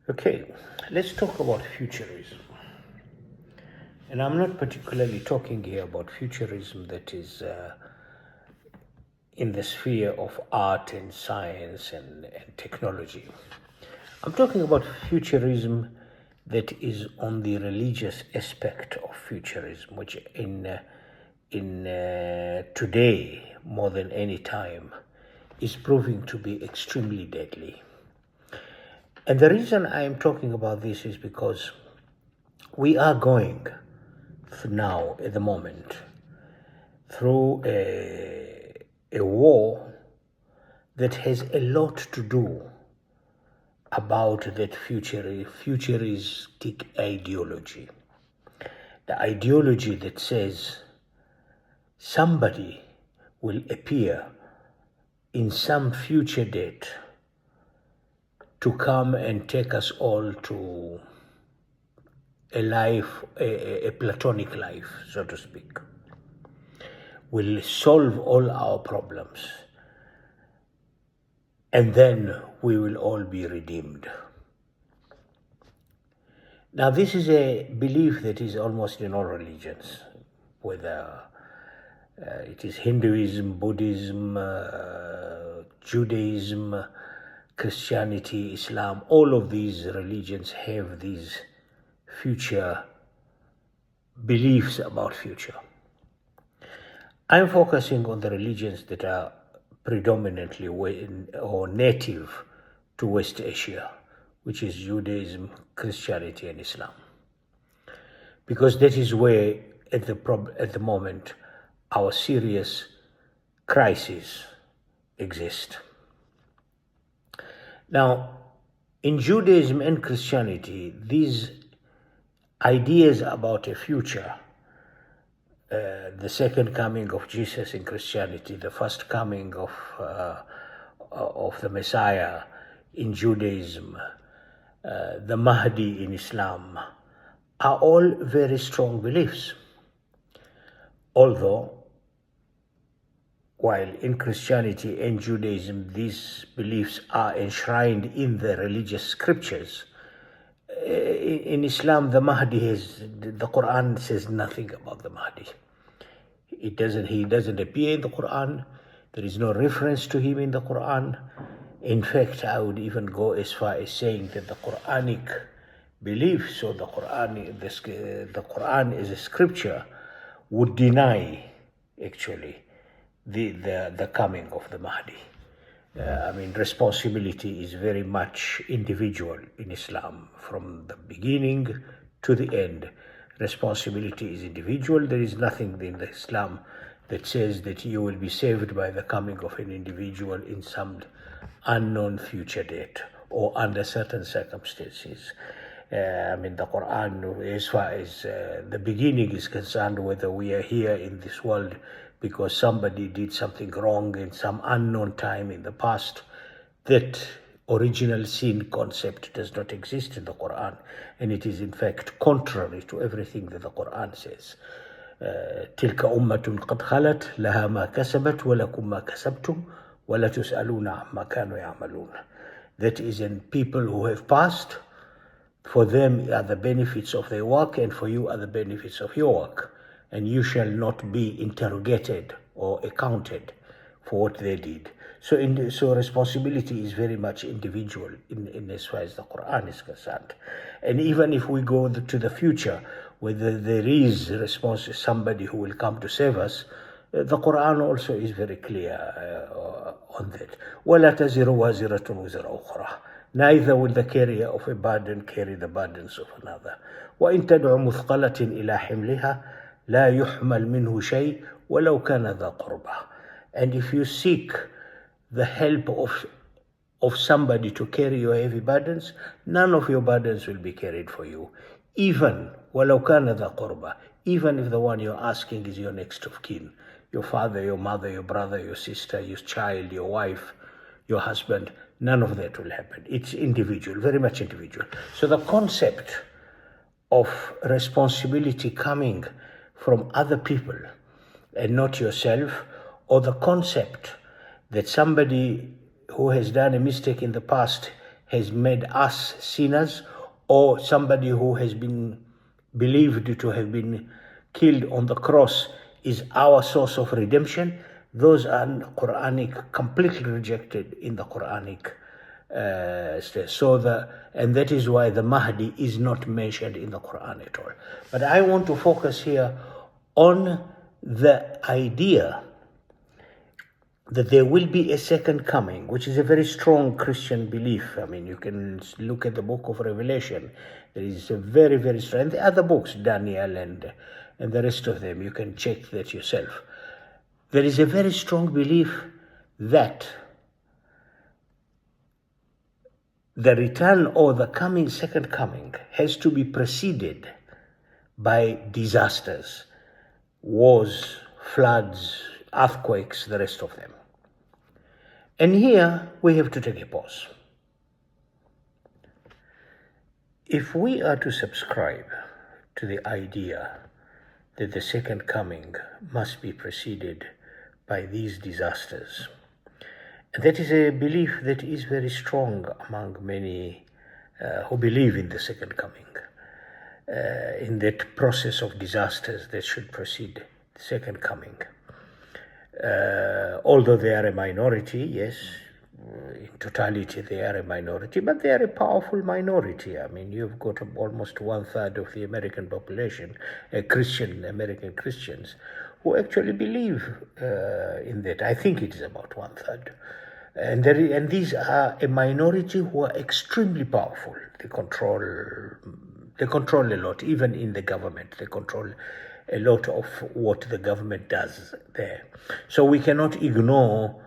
Okay, let's talk about futurism. And I'm not particularly talking here about futurism that is in the sphere of art and science and technology. I'm talking about futurism that is on the religious aspect of futurism, which in today, more than any time, is proving to be extremely deadly. And the reason I am talking about this is because we are going now, at the moment, through a war that has a lot to do about that futuristic ideology. The ideology that says somebody will appear in some future date to come and take us all to a life, a platonic life, so to speak, will solve all our problems, and then we will all be redeemed. Now, this is a belief that is almost in all religions, whether it is Hinduism, Buddhism, Judaism, Christianity, Islam. All of these religions have these future beliefs about future. I'm focusing on the religions that are predominantly or native to West Asia, which is Judaism, Christianity, and Islam, because that is where, at the moment, our serious crises exist. Now, in Judaism and Christianity, these ideas about a future, the second coming of Jesus in Christianity, the first coming of the Messiah in Judaism, the Mahdi in Islam, are all very strong beliefs. Although, while in Christianity and Judaism these beliefs are enshrined in the religious scriptures, in Islam the Quran says nothing about the Mahdi. He doesn't appear in the Quran. There is no reference to him in the Quran. In fact, I would even go as far as saying that the Quranic beliefs, or the Quran as a scripture, would deny actually the coming of the Mahdi. Responsibility is very much individual in Islam. From the beginning to the end, responsibility is individual. There is nothing in the Islam that says that you will be saved by the coming of an individual in some unknown future date or under certain circumstances. The Quran, as far as the beginning is concerned, whether we are here in this world because somebody did something wrong in some unknown time in the past, that original sin concept does not exist in the Quran, and it is in fact contrary to everything that the Quran says. تلك أمة قد خلت لها ما كسبت ولكم ما كسبتم ولا تسألون عما كانوا يعملون. That is, in people who have passed, for them are the benefits of their work, and for you are the benefits of your work, and you shall not be interrogated or accounted for what they did. So responsibility is very much individual in as far as the Quran is concerned. And even if we go to the future, whether there is somebody who will come to save us, the Quran also is very clear on that. وَلَا تَزِرُ وَازِرَةٌ وِزْرَ أُخْرَى. Neither will the carrier of a burden carry the burdens of another. وَإِن تَدْعُ مُثْقَلَةٍ إِلَى حِمْلِهَا لَا يُحْمَلْ مِنْهُ شَيْءٍ وَلَوْ كَانَ ذَا قُرْبَى. And if you seek the help of somebody to carry your heavy burdens, none of your burdens will be carried for you. Even وَلَوْ كَانَ ذَا قُرْبَى, even if the one you're asking is your next of kin, your father, your mother, your brother, your sister, your child, your wife, your husband, none of that will happen. It's individual, very much individual. So the concept of responsibility coming from other people and not yourself, or the concept that somebody who has done a mistake in the past has made us sinners, or somebody who has been believed to have been killed on the cross is our source of redemption. Those are Quranic, completely rejected in the Quranic. And that is why the Mahdi is not mentioned in the Quran at all. But I want to focus here on the idea that there will be a second coming, which is a very strong Christian belief. I mean, you can look at the book of Revelation. There is a very, very strong, and the other books, Daniel and the rest of them, you can check that yourself. There is a very strong belief that the return or the coming, second coming, has to be preceded by disasters, wars, floods, earthquakes, the rest of them. And here we have to take a pause. If we are to subscribe to the idea that the second coming must be preceded by these disasters, that is a belief that is very strong among many who believe in the second coming, in that process of disasters that should precede the second coming. Although they are a minority, yes, in totality they are a minority, but they are a powerful minority. I mean, you've got almost 1/3 of the American population, American Christians, who actually believe in that. I think it is about 1/3. And these are a minority who are extremely powerful. They control a lot, even in the government. They control a lot of what the government does there. So we cannot ignore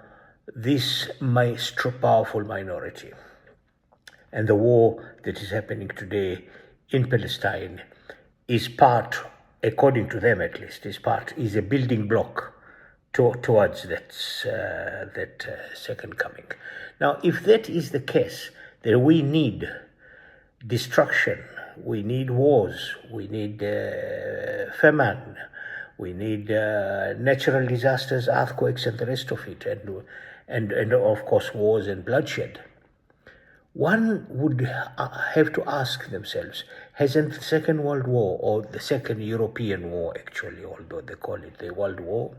this powerful minority. And the war that is happening today in Palestine is part, according to them at least, is a building block towards that second coming. Now, if that is the case, then we need destruction, we need wars, we need famine, we need natural disasters, earthquakes, and the rest of it, and of course wars and bloodshed. One would have to ask themselves, hasn't the Second World War, or the Second European War actually, although they call it the World War,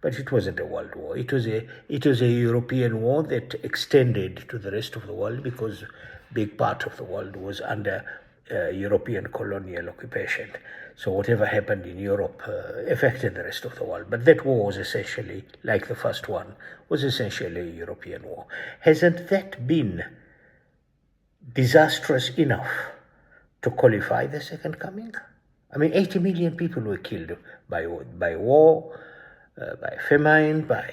but it wasn't a world war. It was a European war that extended to the rest of the world, because a big part of the world was under European colonial occupation. So whatever happened in Europe affected the rest of the world. But that war was essentially, like the first one, was essentially a European war. Hasn't that been disastrous enough to qualify the second coming? I mean, 80 million people were killed by war, by famine, by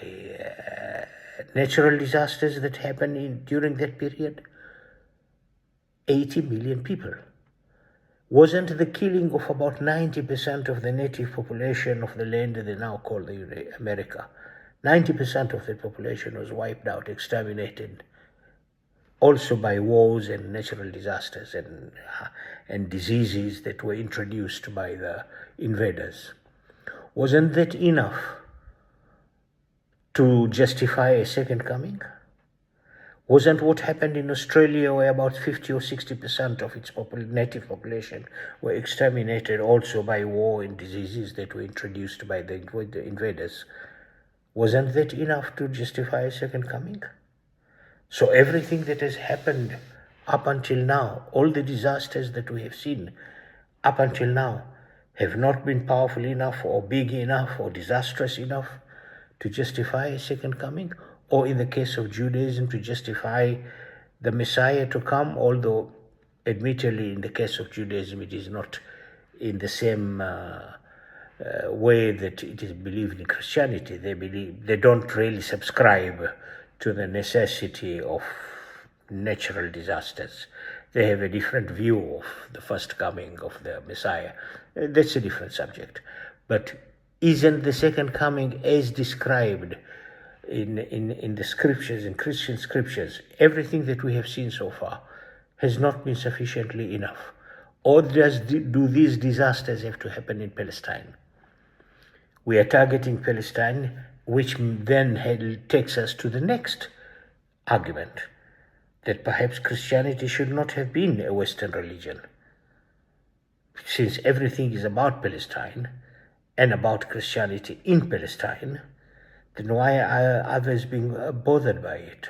natural disasters that happened during that period. 80 million people. Wasn't the killing of about 90% of the native population of the land that they now call America? 90% of the population was wiped out, exterminated, also by wars and natural disasters and diseases that were introduced by the invaders. Wasn't that enough to justify a second coming? Wasn't what happened in Australia, where about 50 or 60% of its native population were exterminated also by war and diseases that were introduced by the invaders? Wasn't that enough to justify a second coming? So everything that has happened up until now, all the disasters that we have seen up until now, have not been powerful enough or big enough or disastrous enough to justify a second coming, or in the case of Judaism, to justify the Messiah to come, although admittedly in the case of Judaism it is not in the same way that it is believed in Christianity. They don't really subscribe to the necessity of natural disasters. They have a different view of the first coming of the Messiah. That's a different subject. But isn't the second coming as described in the scriptures, in Christian scriptures, everything that we have seen so far has not been sufficiently enough? Or do these disasters have to happen in Palestine? We are targeting Palestine, which then takes us to the next argument. that perhaps Christianity should not have been a Western religion. Since everything is about Palestine and about Christianity in Palestine, then why are others being bothered by it?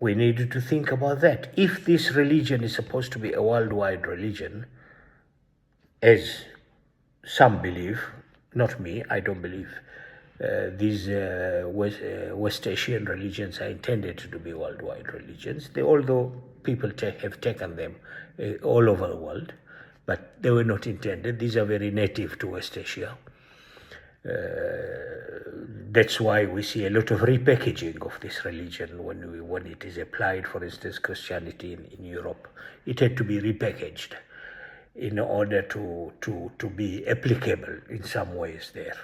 We needed to think about that. If this religion is supposed to be a worldwide religion, as some believe, not me, I don't believe these West Asian religions are intended to be worldwide religions, although people have taken them all over the world, but they were not intended. These are very native to West Asia. That's why we see a lot of repackaging of this religion when it is applied. For instance, Christianity in Europe, it had to be repackaged in order to be applicable in some ways there.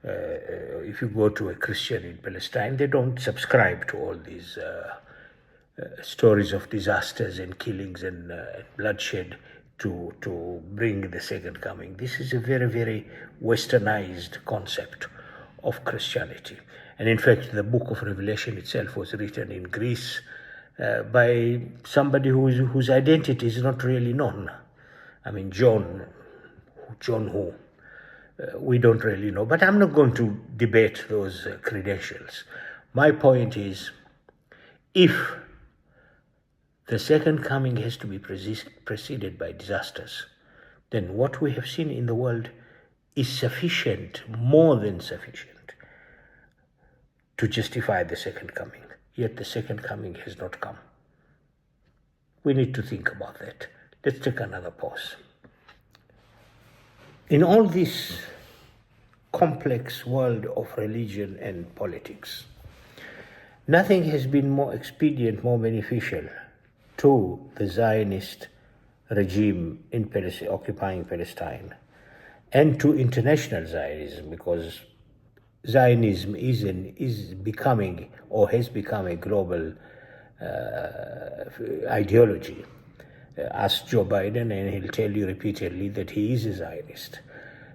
If you go to a Christian in Palestine, they don't subscribe to all these stories of disasters and killings and bloodshed to bring the second coming. This is a very, very westernized concept of Christianity. And in fact, the book of Revelation itself was written in Greece by somebody whose identity is not really known. I mean, John who? We don't really know. But I'm not going to debate those credentials. My point is, if the second coming has to be preceded by disasters, then what we have seen in the world is sufficient, more than sufficient, to justify the second coming. Yet the second coming has not come. We need to think about that. Let's take another pause. In all this complex world of religion and politics, nothing has been more expedient, more beneficial to the Zionist regime in occupying Palestine and to international Zionism, because Zionism is becoming or has become a global ideology. Ask Joe Biden and he'll tell you repeatedly that he is a Zionist.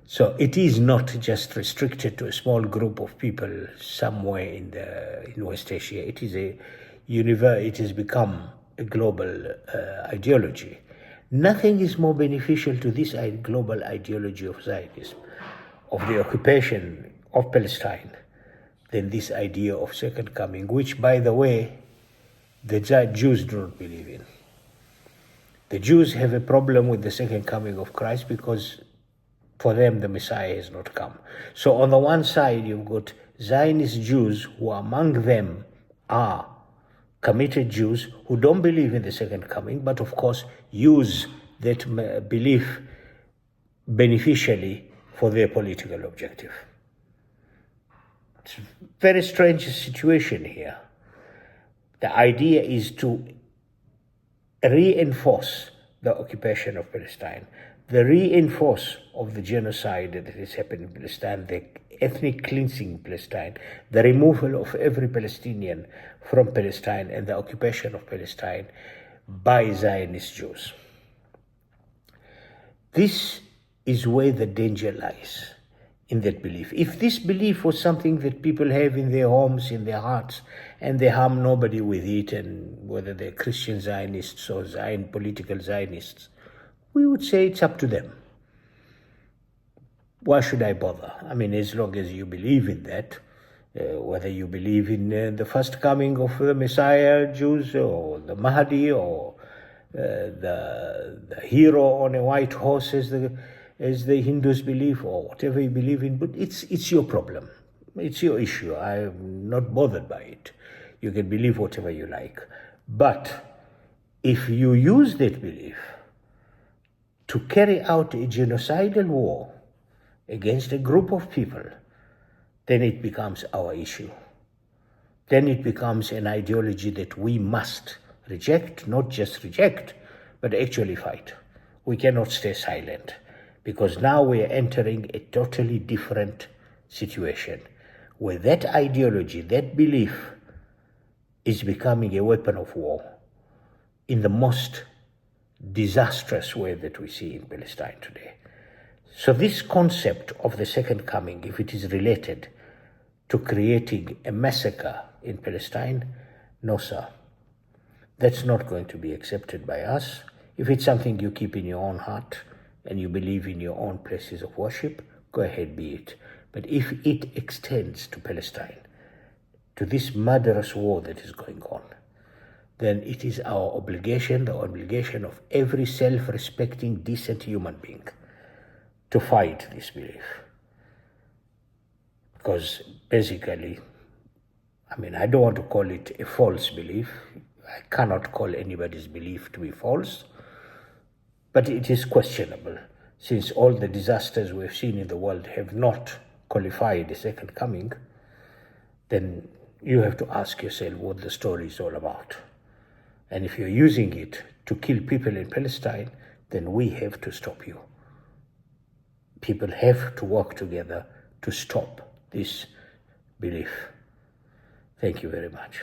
So it is not just restricted to a small group of people somewhere in West Asia. It has become a global ideology. Nothing is more beneficial to this global ideology of Zionism, of the occupation of Palestine, than this idea of second coming, which, by the way, the Jews do not believe in. The Jews have a problem with the second coming of Christ because for them the Messiah has not come. So on the one side you've got Zionist Jews who among them are committed Jews who don't believe in the second coming, but of course use that belief beneficially for their political objective. It's a very strange situation here. The idea is to reinforce the occupation of Palestine, the reinforce of the genocide that has happened in Palestine, the ethnic cleansing in Palestine, the removal of every Palestinian from Palestine and the occupation of Palestine by Zionist Jews. This is where the danger lies, in that belief. If this belief was something that people have in their homes, in their hearts, and they harm nobody with it, and whether they're Christian Zionists or political Zionists, we would say it's up to them. Why should I bother? I mean, as long as you believe in that, whether you believe in the first coming of the Messiah, Jews, or the Mahdi, or the hero on a white horse, as the Hindus believe, or whatever you believe in, but it's your problem. It's your issue. I'm not bothered by it. You can believe whatever you like. But if you use that belief to carry out a genocidal war against a group of people, then it becomes our issue. Then it becomes an ideology that we must reject, not just reject, but actually fight. We cannot stay silent, because now we are entering a totally different situation where that ideology, that belief, is becoming a weapon of war in the most disastrous way that we see in Palestine today. So this concept of the second coming, if it is related to creating a massacre in Palestine, no sir. That's not going to be accepted by us. If it's something you keep in your own heart and you believe in your own places of worship, go ahead, be it. But if it extends to Palestine, to this murderous war that is going on, then it is our obligation, the obligation of every self-respecting, decent human being, to fight this belief. Because basically, I don't want to call it a false belief. I cannot call anybody's belief to be false, but it is questionable, since all the disasters we've seen in the world have not qualified the second coming. Then you have to ask yourself what the story is all about. And if you're using it to kill people in Palestine, then we have to stop you. People have to work together to stop this belief. Thank you very much.